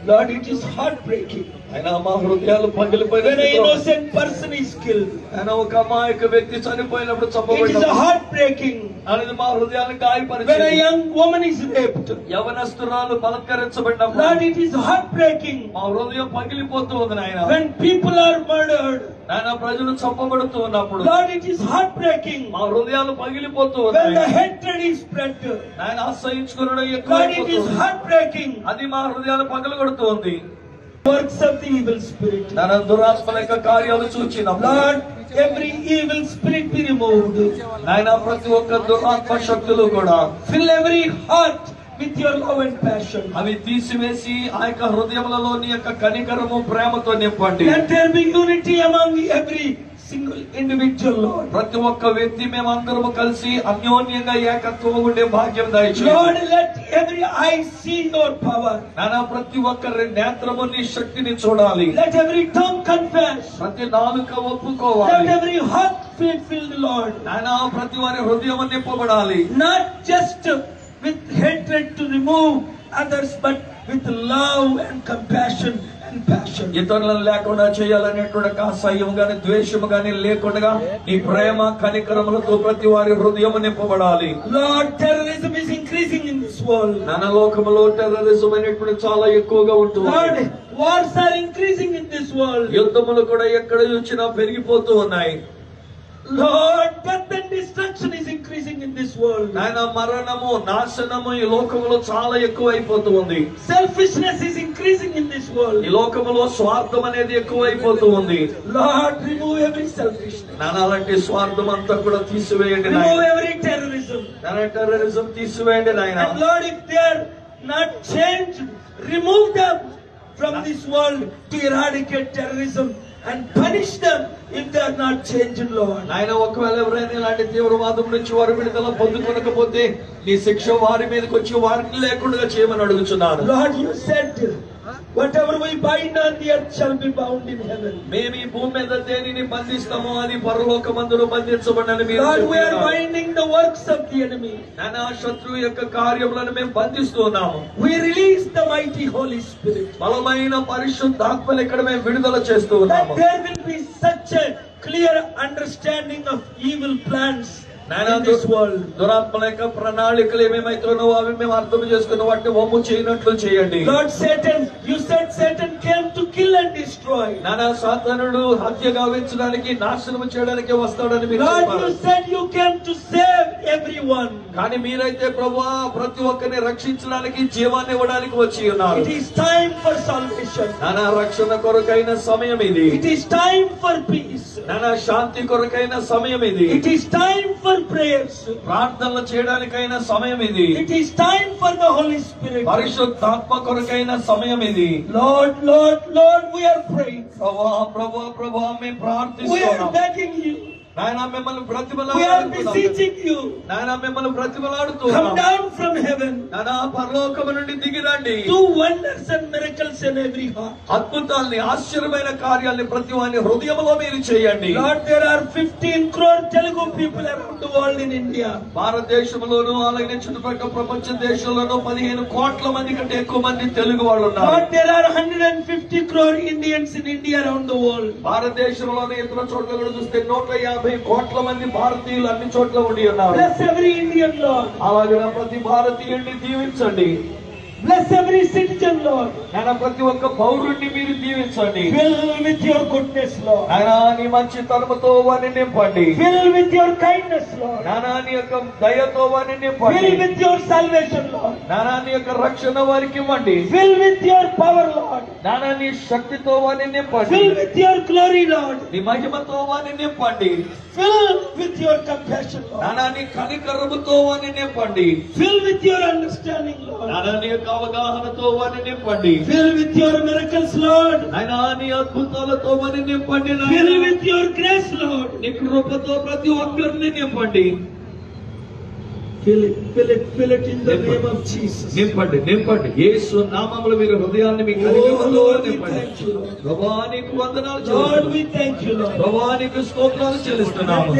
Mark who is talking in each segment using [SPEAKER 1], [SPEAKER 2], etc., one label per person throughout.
[SPEAKER 1] Lord, it is heartbreaking.
[SPEAKER 2] ఆయన మా హృదయాలు పగిలిపోయిన
[SPEAKER 1] When an innocent person is killed,
[SPEAKER 2] ఆయన ఒక అమాయక వ్యక్తి చనిపోయినప్పుడు
[SPEAKER 1] it is
[SPEAKER 2] చంపబడ్డ
[SPEAKER 1] heartbreaking.
[SPEAKER 2] అనేది మా హృదయాన్ని
[SPEAKER 1] When a
[SPEAKER 2] గాయపరిచింది.
[SPEAKER 1] young woman is raped,
[SPEAKER 2] యవనస్తురాలు బలత్కరించబడినప్పుడు
[SPEAKER 1] Lord, it is heartbreaking.
[SPEAKER 2] మా హృదయం పగిలిపోతూ ఉంది నాయన.
[SPEAKER 1] When people are murdered,
[SPEAKER 2] నాయన ప్రజలు చంపబడుతూ ఉన్నప్పుడు
[SPEAKER 1] Lord, it is heartbreaking.
[SPEAKER 2] మా హృదయాలు పగిలిపోతూ
[SPEAKER 1] When the
[SPEAKER 2] ఉన్నాయి.
[SPEAKER 1] hatred is spread,
[SPEAKER 2] నాయన అసహించుకునడం
[SPEAKER 1] Lord, it
[SPEAKER 2] ఎక్కువైపోతూ
[SPEAKER 1] is
[SPEAKER 2] ఉంది.
[SPEAKER 1] heartbreaking.
[SPEAKER 2] అది మా హృదయాలు పగలగొడుతూ ఉంది.
[SPEAKER 1] Works of the evil spirit.
[SPEAKER 2] నాయన దురాత్మల యొక్క కార్యాలు చూచినప్పుడు
[SPEAKER 1] Lord, every evil spirit be removed.
[SPEAKER 2] నాయన ప్రతి ఒక్క దురాత్మ శక్తులు కూడా
[SPEAKER 1] Fill every heart with your love and passion.
[SPEAKER 2] అవి తీసివేసి ఆ యొక్క హృదయములలో నీ యొక్క కనికరము ప్రేమతో నింపండి.
[SPEAKER 1] Let there be unity among every single individual, Lord.
[SPEAKER 2] ప్రతి ఒక్క వ్యక్తి మేమందరము కలిసి అన్యోన్యంగా ఏకత్వం ఉండే భాగ్యం దయచేయండి.
[SPEAKER 1] Lord, let every eye see your power.
[SPEAKER 2] నానా ప్రతి ఒక్కరి నేత్రము నీ శక్తిని చూడాలి.
[SPEAKER 1] Let every tongue confess.
[SPEAKER 2] ప్రతి నాలుక
[SPEAKER 1] Let
[SPEAKER 2] ఒప్పుకోవాలి.
[SPEAKER 1] every heart be filled, Lord.
[SPEAKER 2] నానా ప్రతి వారి హృదయం నింపబడాలి.
[SPEAKER 1] Not just with hatred to remove others, but with love and compassion and passion.
[SPEAKER 2] ఇతరులను లేకుండా చేయాలనేటువంటి అసహ్యం గాని ద్వేషము గాని లేకుండా నీ ప్రేమ కనికరములతో ప్రతి వారి హృదయం నింపబడాలి.
[SPEAKER 1] Lord, terrorism is increasing in this world.
[SPEAKER 2] నానా లోకములో టెర్రరిజం అనేటువంటి చాలా ఎక్కువగా ఉంటుంది.
[SPEAKER 1] Lord, wars are increasing in this world.
[SPEAKER 2] యుద్ధములు కూడా ఎక్కడ చూసినా పెరిగిపోతూ ఉన్నాయి.
[SPEAKER 1] Lord, death and destruction is increasing in this world.
[SPEAKER 2] నాయన మరణము నాశనము ఈ లోకములో చాలా ఎక్కువ అయిపోతూ ఉంది.
[SPEAKER 1] Selfishness is increasing in this world.
[SPEAKER 2] ఈ లోకములో స్వార్థం అనేది ఎక్కువ అయిపోతూ ఉంది.
[SPEAKER 1] Lord, remove every selfishness.
[SPEAKER 2] నాన్న అలాంటి స్వార్థం అంతా కూడా తీసివేయండి
[SPEAKER 1] Remove
[SPEAKER 2] నాయన.
[SPEAKER 1] every terrorism.
[SPEAKER 2] నాన్న టెర్రరిజం తీసివేయండి నాయన.
[SPEAKER 1] And Lord, if they are not changed, remove them from this world to eradicate terrorism and punish them if they are not changed, Lord.
[SPEAKER 2] నాయన ఒకవేళ ఎవరైనా ఇలాంటి తీవ్రవాదం నుంచి వారు విడుదల పొందుకొనకపోతే నీ శిక్ష వారి మీదకి వచ్చి వారిని లేకుండా చేయమని అడుగుచున్నాను.
[SPEAKER 1] Lord, you said, whatever we bind on the earth shall be bound in heaven.
[SPEAKER 2] మేము ఈ భూమి మీద దేనిని బంధిస్తామో అది పరలోకమందును బంధించబడని మీరు
[SPEAKER 1] Lord, we are
[SPEAKER 2] చెప్పినారు.
[SPEAKER 1] binding the works of the enemy.
[SPEAKER 2] నాయన శత్రువు యొక్క కార్యములను మేము బంధిస్తూ ఉన్నాము.
[SPEAKER 1] We release the mighty Holy Spirit.
[SPEAKER 2] బలమైన పరిశుద్ధాత్మను ఇక్కడ మేము విడుదల చేస్తూ
[SPEAKER 1] That
[SPEAKER 2] ఉన్నాము.
[SPEAKER 1] there will be such a clear understanding of evil plans
[SPEAKER 2] నాయన
[SPEAKER 1] in this world.
[SPEAKER 2] దురాత్మల యొక్క ప్రణాళికలు ఏమేమైతున్నావో అవి మేము అర్థం చేసుకున్న వాటిని వమ్ము చేయనట్లు చేయండి.
[SPEAKER 1] Lord, Satan, you said Satan came to kill and destroy.
[SPEAKER 2] నానా సాతానుడు హత్య గావించడానికి నాశనం చేయడానికి వస్తాడని మీరు
[SPEAKER 1] Lord,
[SPEAKER 2] చెప్పారు.
[SPEAKER 1] you said you came to save everyone.
[SPEAKER 2] కానీ మీరైతే ప్రభువా ప్రతి ఒక్కరిని రక్షించడానికి జీవాన్ని ఇవ్వడానికి వచ్చి ఉన్నారు.
[SPEAKER 1] It is time for salvation.
[SPEAKER 2] నానా రక్షణ కొరకైన సమయం ఇది.
[SPEAKER 1] It is time for peace.
[SPEAKER 2] నానా శాంతి కొరకైన సమయం ఇది.
[SPEAKER 1] It is time for prayers.
[SPEAKER 2] ప్రార్థనలు చేయడానికైన సమయం ఇది.
[SPEAKER 1] It is time for the Holy Spirit.
[SPEAKER 2] పరిశుద్ధాత్మ కొరకైన సమయం ఇది.
[SPEAKER 1] Lord, Lord, Lord, we are praying.
[SPEAKER 2] ప్రభువా ప్రభువా ప్రభువా మేము
[SPEAKER 1] We are
[SPEAKER 2] ప్రార్థిస్తున్నాం.
[SPEAKER 1] begging you.
[SPEAKER 2] నాయన మిమ్మల్ని
[SPEAKER 1] We are
[SPEAKER 2] బ్రతిమలాడుతున్నాం.
[SPEAKER 1] beseeching you.
[SPEAKER 2] నాయన మిమ్మల్ని
[SPEAKER 1] Come
[SPEAKER 2] బ్రతిమలాడుతున్నాం.
[SPEAKER 1] down from heaven.
[SPEAKER 2] నాయన పరలోకము నుండి దిగిరండి.
[SPEAKER 1] Do wonders and miracles in every heart.
[SPEAKER 2] అద్భుతాల్ని ఆశ్చర్యమైన కార్యాల్ని ప్రతి వాని హృదయంలో మీరు చేయండి.
[SPEAKER 1] Lord, there are 15 crore Telugu people around the world in India.
[SPEAKER 2] భారతదేశంలోను అలాగే చుట్టుపక్కల ప్రపంచ దేశంలోనూ 15 కోట్ల మంది కంటే ఎక్కువ మంది తెలుగు వాళ్ళు ఉన్నారు.
[SPEAKER 1] Lord, there are 150 crore Indians in India around the world.
[SPEAKER 2] భారతదేశంలోని ఇతర చోట్ల కూడా చూస్తే 150 కోట్ల మంది భారతీయులు అన్ని చోట్ల ఉండి ఉన్నారు.
[SPEAKER 1] Bless every Indian, Lord.
[SPEAKER 2] అలాగే ప్రతి భారతీయుడిని దీవించండి.
[SPEAKER 1] Bless every citizen, Lord.
[SPEAKER 2] ఆయన ప్రతి ఒక్క పౌరుడిని మీరు దీవించండి.
[SPEAKER 1] Fill with your goodness, Lord.
[SPEAKER 2] ఆయన నీ మంచి తరముతో వారిని నింపండి.
[SPEAKER 1] Fill with your kindness, Lord.
[SPEAKER 2] నానా నీ యొక్క దయతో వారిని నింపండి.
[SPEAKER 1] Fill with your salvation, Lord.
[SPEAKER 2] నానా నీ యొక్క రక్షణ వారికి ఇవ్వండి.
[SPEAKER 1] Fill with your power, Lord.
[SPEAKER 2] నానా నీ శక్తితో వారిని నింపండి.
[SPEAKER 1] Fill with your glory, Lord.
[SPEAKER 2] నీ మహిమతో వారిని నింపండి.
[SPEAKER 1] Fill with your compassion, Lord.
[SPEAKER 2] నానా నీ కనికరముతో వారిని నింపండి.
[SPEAKER 1] Fill with your understanding, Lord.
[SPEAKER 2] నానా నీ యొక్క అవగాహనతో వారిని నింపండి.
[SPEAKER 1] Fill with your miracles, Lord.
[SPEAKER 2] నాయనా నీ అద్భుతాలతో వారిని నింపండి.
[SPEAKER 1] Fill with your grace, Lord.
[SPEAKER 2] నీ కృపతో ప్రతి ఒక్కరిని నింపండి.
[SPEAKER 1] Fill it in the name of Jesus.
[SPEAKER 2] నింపండి యేసు నామములో మీరు హృదయాన్ని మీ కలిగిలో నింపండి. ప్రభువా నీకు వందనాలు
[SPEAKER 1] Lord, we
[SPEAKER 2] చెల్లిస్తున్నాము.
[SPEAKER 1] thank you, Lord.
[SPEAKER 2] ప్రభువా నీకు స్తోత్రాలు చెల్లిస్తున్నాము.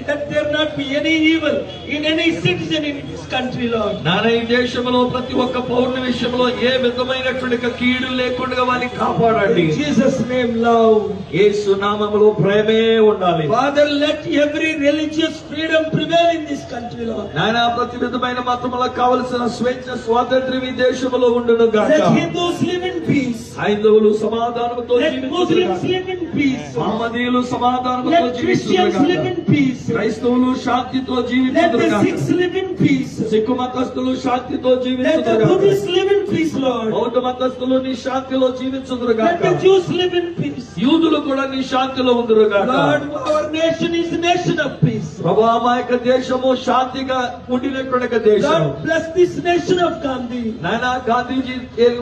[SPEAKER 1] Let there not be any evil in any citizen in this country, Lord.
[SPEAKER 2] నాన్న ఈ దేశంలో ప్రతి ఒక్క పౌరుని విషయంలో ఏ విధమైనటువంటి కీడు లేకుండా వారిని కాపాడండి.
[SPEAKER 1] In Jesus' name, love.
[SPEAKER 2] యేసు నామములో ప్రేమే ఉండాలి.
[SPEAKER 1] Father, let every religious freedom prevail in this country, Lord.
[SPEAKER 2] నాయన ప్రతి విధమైన మతములకు కావలసిన స్వేచ్ఛ స్వాతంత్ర్యం ఈ దేశంలో ఉండును గాక.
[SPEAKER 1] Let Hindus live in peace.
[SPEAKER 2] హైందవులు సమాధానముతో
[SPEAKER 1] Let Muslims
[SPEAKER 2] జీవించుదురు
[SPEAKER 1] live in peace.
[SPEAKER 2] మహమ్మదీయులు సమాధానముతో
[SPEAKER 1] Let Christians live in peace.
[SPEAKER 2] క్రైస్తవులు శాంతితో
[SPEAKER 1] Let
[SPEAKER 2] జీవించుదురు
[SPEAKER 1] the
[SPEAKER 2] గాక.
[SPEAKER 1] Sikhs live in peace.
[SPEAKER 2] Sikh మతస్థులు శాంతితో
[SPEAKER 1] Let the
[SPEAKER 2] జీవించుదురు గాక.
[SPEAKER 1] Buddhists live in peace, Lord.
[SPEAKER 2] బౌద్ధ మతస్థులు నీ శాంతిలో జీవించుదురు
[SPEAKER 1] Let
[SPEAKER 2] గాక.
[SPEAKER 1] the Jews live in peace.
[SPEAKER 2] యూదులు కూడా నీ శాంతిలో ఉందురు గాక.
[SPEAKER 1] Lord, our nation is a nation of peace.
[SPEAKER 2] ప్రభువా మా యొక్క దేశము శాంతిగా ఉండినటువంటి దేశం.
[SPEAKER 1] God bless this nation of Gandhi.
[SPEAKER 2] నాయన గాంధీజీ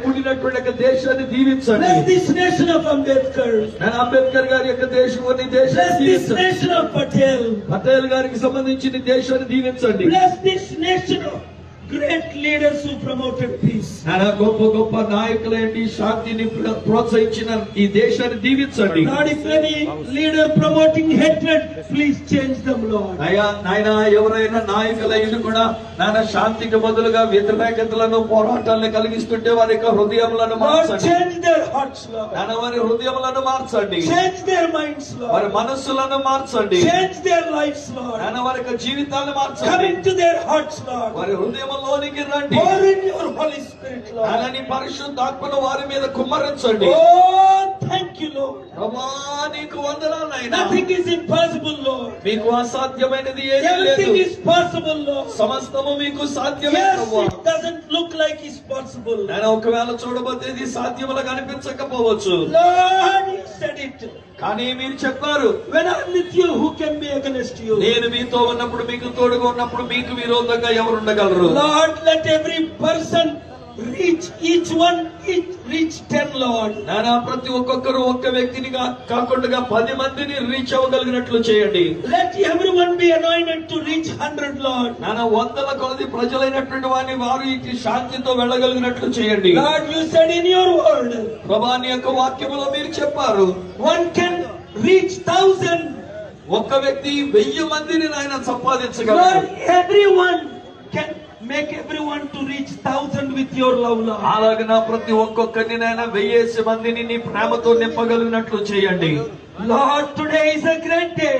[SPEAKER 2] ఉండినటువంటి దేశాన్ని దీవించండి.
[SPEAKER 1] Bless this nation of Ambedkar.
[SPEAKER 2] నాయన అంబేద్కర్ గారి యొక్క దేశం
[SPEAKER 1] Bless
[SPEAKER 2] దేశాన్ని
[SPEAKER 1] this
[SPEAKER 2] దీవించండి.
[SPEAKER 1] nation of Patel.
[SPEAKER 2] పటేల్ గారికి సంబంధించిన దేశాన్ని దీవించండి.
[SPEAKER 1] Bless this nation of great leaders who promoted peace.
[SPEAKER 2] నాయన గొప్ప నాయకులేంటి శాంతిని ప్రోత్సహించిన ఈ దేశాన్ని దీవించండి.
[SPEAKER 1] Lord, if any leader promoting hatred, please change them, Lord.
[SPEAKER 2] నాయన ఎవరైనా నాయకులైన కూడా నాయన శాంతికి బదులుగా వ్యతిరేకతలను పోరాటాలను కలిగిస్తుంటే వారి యొక్క హృదయములను
[SPEAKER 1] Lord,
[SPEAKER 2] మార్చండి.
[SPEAKER 1] change their hearts, Lord.
[SPEAKER 2] నాయన వారి హృదయములను మార్చండి.
[SPEAKER 1] Change their minds,
[SPEAKER 2] వారి
[SPEAKER 1] Lord.
[SPEAKER 2] మనస్సులను మార్చండి.
[SPEAKER 1] Change their lives, Lord.
[SPEAKER 2] నాయన వారి యొక్క జీవితాలను
[SPEAKER 1] Come
[SPEAKER 2] మార్చండి.
[SPEAKER 1] into their hearts, Lord.
[SPEAKER 2] వారి హృదయంలోనికి రండి.
[SPEAKER 1] Pour in your Holy Spirit, Lord.
[SPEAKER 2] అలాని పరిశుద్ధాత్మను వారి మీద కుమ్మరించండి.
[SPEAKER 1] Oh, thank you, Lord.
[SPEAKER 2] ప్రభువా నీకు వందనాలు నాయనా.
[SPEAKER 1] Nothing is impossible, Lord.
[SPEAKER 2] మీకు అసాధ్యమైనది ఏమీ
[SPEAKER 1] Everything
[SPEAKER 2] లేదు.
[SPEAKER 1] is possible, Lord.
[SPEAKER 2] సమస్తము మీకు సాధ్యమే
[SPEAKER 1] Yes,
[SPEAKER 2] ప్రభువా.
[SPEAKER 1] it doesn't look like it's possible.
[SPEAKER 2] నేను ఒకవేళ చూడబోతే ఇది సాధ్యములుగా అనిపించకపోవచ్చు.
[SPEAKER 1] Lord, you said it.
[SPEAKER 2] కానీ మీరు చెప్పారు
[SPEAKER 1] When I'm with you, who can be against you?
[SPEAKER 2] నేను మీతో ఉన్నప్పుడు మీకు తోడుగా ఉన్నప్పుడు మీకు విరోధంగా ఎవరు ఉండగలరు?
[SPEAKER 1] Lord, let every person reach 10, Lord.
[SPEAKER 2] నానా ప్రతి ఒక్కొక్కరు ఒక్క వ్యక్తిని కాకుండా 10 మందిని రీచ్ అవ్వగలిగినట్లు చేయండి.
[SPEAKER 1] Let everyone be anointed to reach 100, Lord.
[SPEAKER 2] నానా వందల కొలది ప్రజలైనటువంటి వారిని వారు ఈ శాంతితో వెళ్ళగలిగినట్లు చేయండి.
[SPEAKER 1] Lord, you said in your word,
[SPEAKER 2] ప్రభువా నీ యొక్క వాక్యములో మీరు చెప్పారు
[SPEAKER 1] one can reach 1,000.
[SPEAKER 2] ఒక్క వ్యక్తి 1000 మందిని ఆయన సంపాదించగలరు.
[SPEAKER 1] Lord, everyone can make everyone to reach 1,000 with your love, Lord.
[SPEAKER 2] అలాగన ప్రతి ఒక్కొక్కరిని నాయన 1000 మందిని నీ ప్రేమతో నింపగలిగినట్లు చేయండి.
[SPEAKER 1] Lord, today is a great day.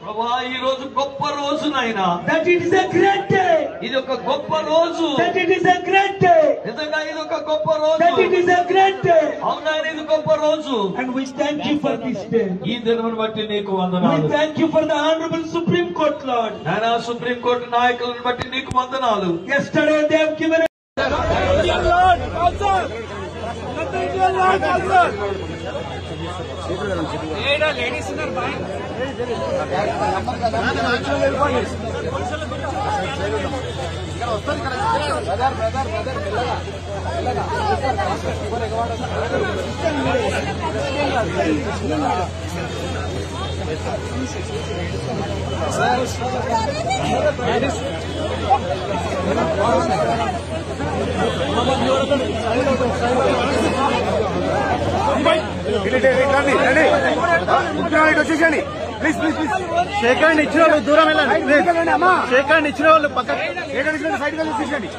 [SPEAKER 2] ప్రభువా ఈ రోజు గొప్ప రోజు నాయన.
[SPEAKER 1] That it is a great day.
[SPEAKER 2] ఇది ఒక గొప్ప రోజు.
[SPEAKER 1] That it is a great day.
[SPEAKER 2] నిజంగా ఇది ఒక గొప్ప రోజు.
[SPEAKER 1] That it is a great day.
[SPEAKER 2] అవునా ఇది గొప్ప రోజు.
[SPEAKER 1] And we thank you for this day.
[SPEAKER 2] ఈ దినమును బట్టి నీకు
[SPEAKER 1] We
[SPEAKER 2] వందనాలు.
[SPEAKER 1] thank you for the Honorable Supreme Court, Lord.
[SPEAKER 2] నాయనా సుప్రీం కోర్టు నాయకులను బట్టి నీకు వందనాలు.
[SPEAKER 1] Yesterday they have given
[SPEAKER 3] వచ్చేసండి ప్లీజ్ ప్లీజ్ ప్లీజ్ శేఖరాన్ని ఇచ్చిన వాళ్ళు దూరం వెళ్ళండి. శేఖరాన్ని ఇచ్చిన వాళ్ళు పక్క శేఖరాన్ని ఇచ్చిన సైడ్ గా తీసేయండి.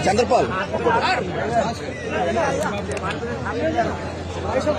[SPEAKER 4] చంద్రపాల్
[SPEAKER 3] ఎక్కడ